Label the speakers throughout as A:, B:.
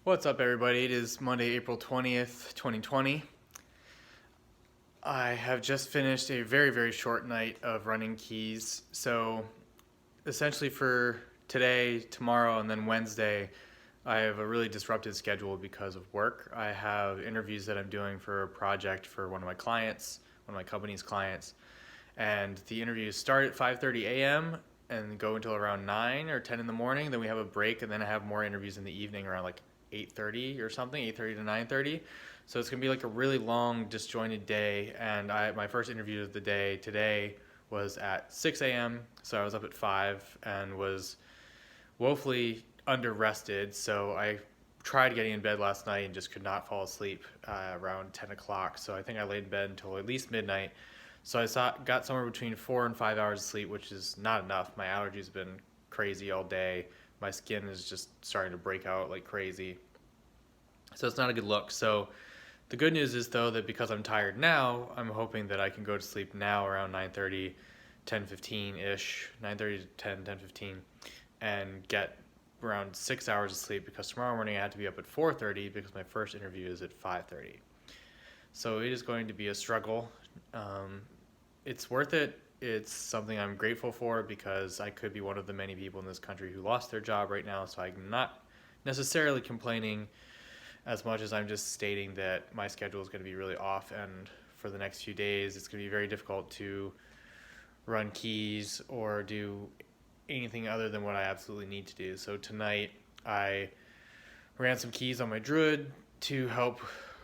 A: What's up, everybody? It is Monday, April 20th, 2020. I have just finished a very, very short night of running keys. So essentially for today, tomorrow, and then Wednesday, I have a really disrupted schedule because of work. I have interviews that I'm doing for a project for one of my clients, one of my company's clients, and the interviews start at 5:30 a.m. and go until around 9 or 10 in the morning. Then we have a break, and then I have more interviews in the evening around like 8:30 or something, 8:30 to 9:30. So it's gonna be like a really long, disjointed day. And my first interview of the day today was at 6 a.m. So I was up at 5 and was woefully under rested. So I tried getting in bed last night and just could not fall asleep around 10 o'clock. So I think I laid in bed until at least midnight. So got somewhere between 4 and 5 hours of sleep, which is not enough. My allergies have been crazy all day. My skin is just starting to break out like crazy. So it's not a good look. So the good news is, though, that because I'm tired now, I'm hoping that I can go to sleep now around 9:30, 10:15-ish, 9:30 to 10, 10:15, and get around 6 hours of sleep, because tomorrow morning I have to be up at 4:30 because my first interview is at 5:30. So it is going to be a struggle. It's worth it. It's something I'm grateful for because I could be one of the many people in this country who lost their job right now. So I'm not necessarily complaining as much as I'm just stating that my schedule is going to be really off, and for the next few days it's going to be very difficult to run keys or do anything other than what I absolutely need to do. So tonight I ran some keys on my druid to help,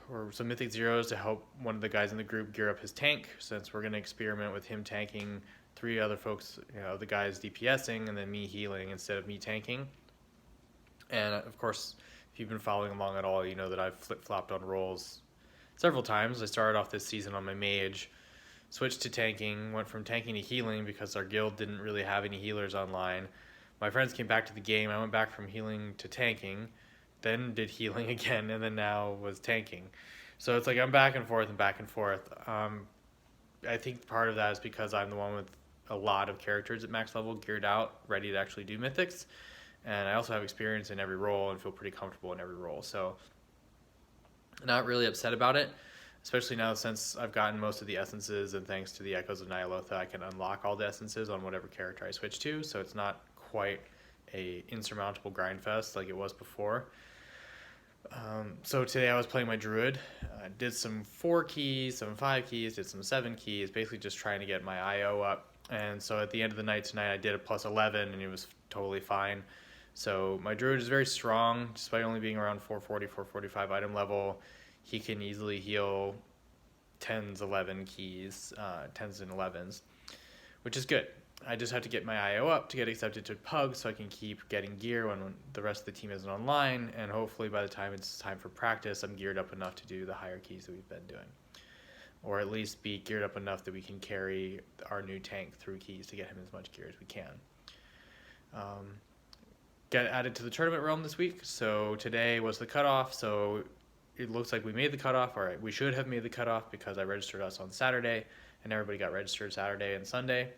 A: or some mythic zeros to help one of the guys in the group gear up his tank, since we're going to experiment with him tanking 3 other folks, the guys DPSing and then me healing instead of me tanking. And of course, if you've been following along at all, you know that I've flip-flopped on roles several times. I started off this season on my mage, switched to tanking, went from tanking to healing because our guild didn't really have any healers online. My friends came back to the game. I went back from healing to tanking, then did healing again, and then now was tanking. So it's like I'm back and forth and back and forth. I think part of that is because I'm the one with a lot of characters at max level geared out, ready to actually do mythics. And I also have experience in every role and feel pretty comfortable in every role. So not really upset about it, especially now since I've gotten most of the essences, and thanks to the Echoes of Nyalotha, I can unlock all the essences on whatever character I switch to. So it's not quite a insurmountable grind fest like it was before. So today I was playing my druid. I did some 4 keys, some 5 keys, did some 7 keys, basically just trying to get my IO up. And so at the end of the night tonight I did a plus 11 and it was totally fine. So my druid is very strong, despite only being around 440, 445 item level. He can easily heal 10s, 11 keys, 10s and 11s, which is good. I just have to get my IO up to get accepted to Pug so I can keep getting gear when the rest of the team isn't online, and hopefully by the time it's time for practice, I'm geared up enough to do the higher keys that we've been doing. Or at least be geared up enough that we can carry our new tank through keys to get him as much gear as we can. Get added to the tournament realm this week. So today was the cutoff. So it looks like we made the cutoff. All right, we should have made the cutoff because I registered us on Saturday, and everybody got registered Saturday and Sunday.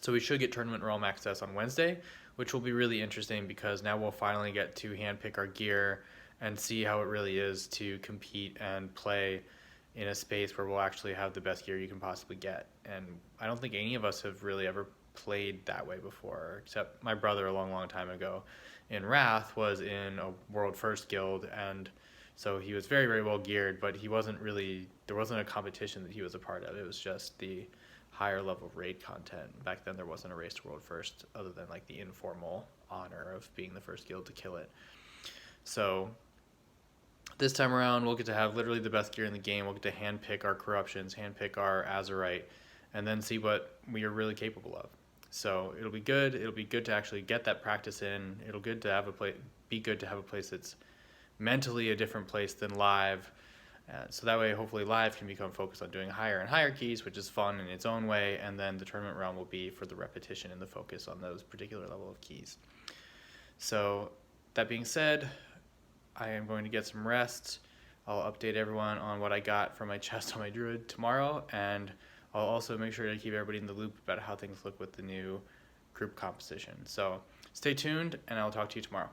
A: So we should get tournament realm access on Wednesday, which will be really interesting because now we'll finally get to handpick our gear and see how it really is to compete and play in a space where we'll actually have the best gear you can possibly get. And I don't think any of us have really ever played that way before, except my brother a long, long time ago in Wrath was in a World First guild, and so he was very, very well geared, but there wasn't a competition that he was a part of. It was just the higher level raid content. Back then there wasn't a race to World First other than like the informal honor of being the first guild to kill it. So this time around we'll get to have literally the best gear in the game. We'll get to handpick our corruptions, handpick our Azerite, and then see what we are really capable of. So it'll be good. It'll be good to actually get that practice in. It'll be good to have a place that's mentally a different place than live. So that way, hopefully, live can become focused on doing higher and higher keys, which is fun in its own way. And then the tournament realm will be for the repetition and the focus on those particular level of keys. So that being said, I am going to get some rest. I'll update everyone on what I got from my chest on my druid tomorrow, and I'll also make sure to keep everybody in the loop about how things look with the new group composition. So stay tuned, and I'll talk to you tomorrow.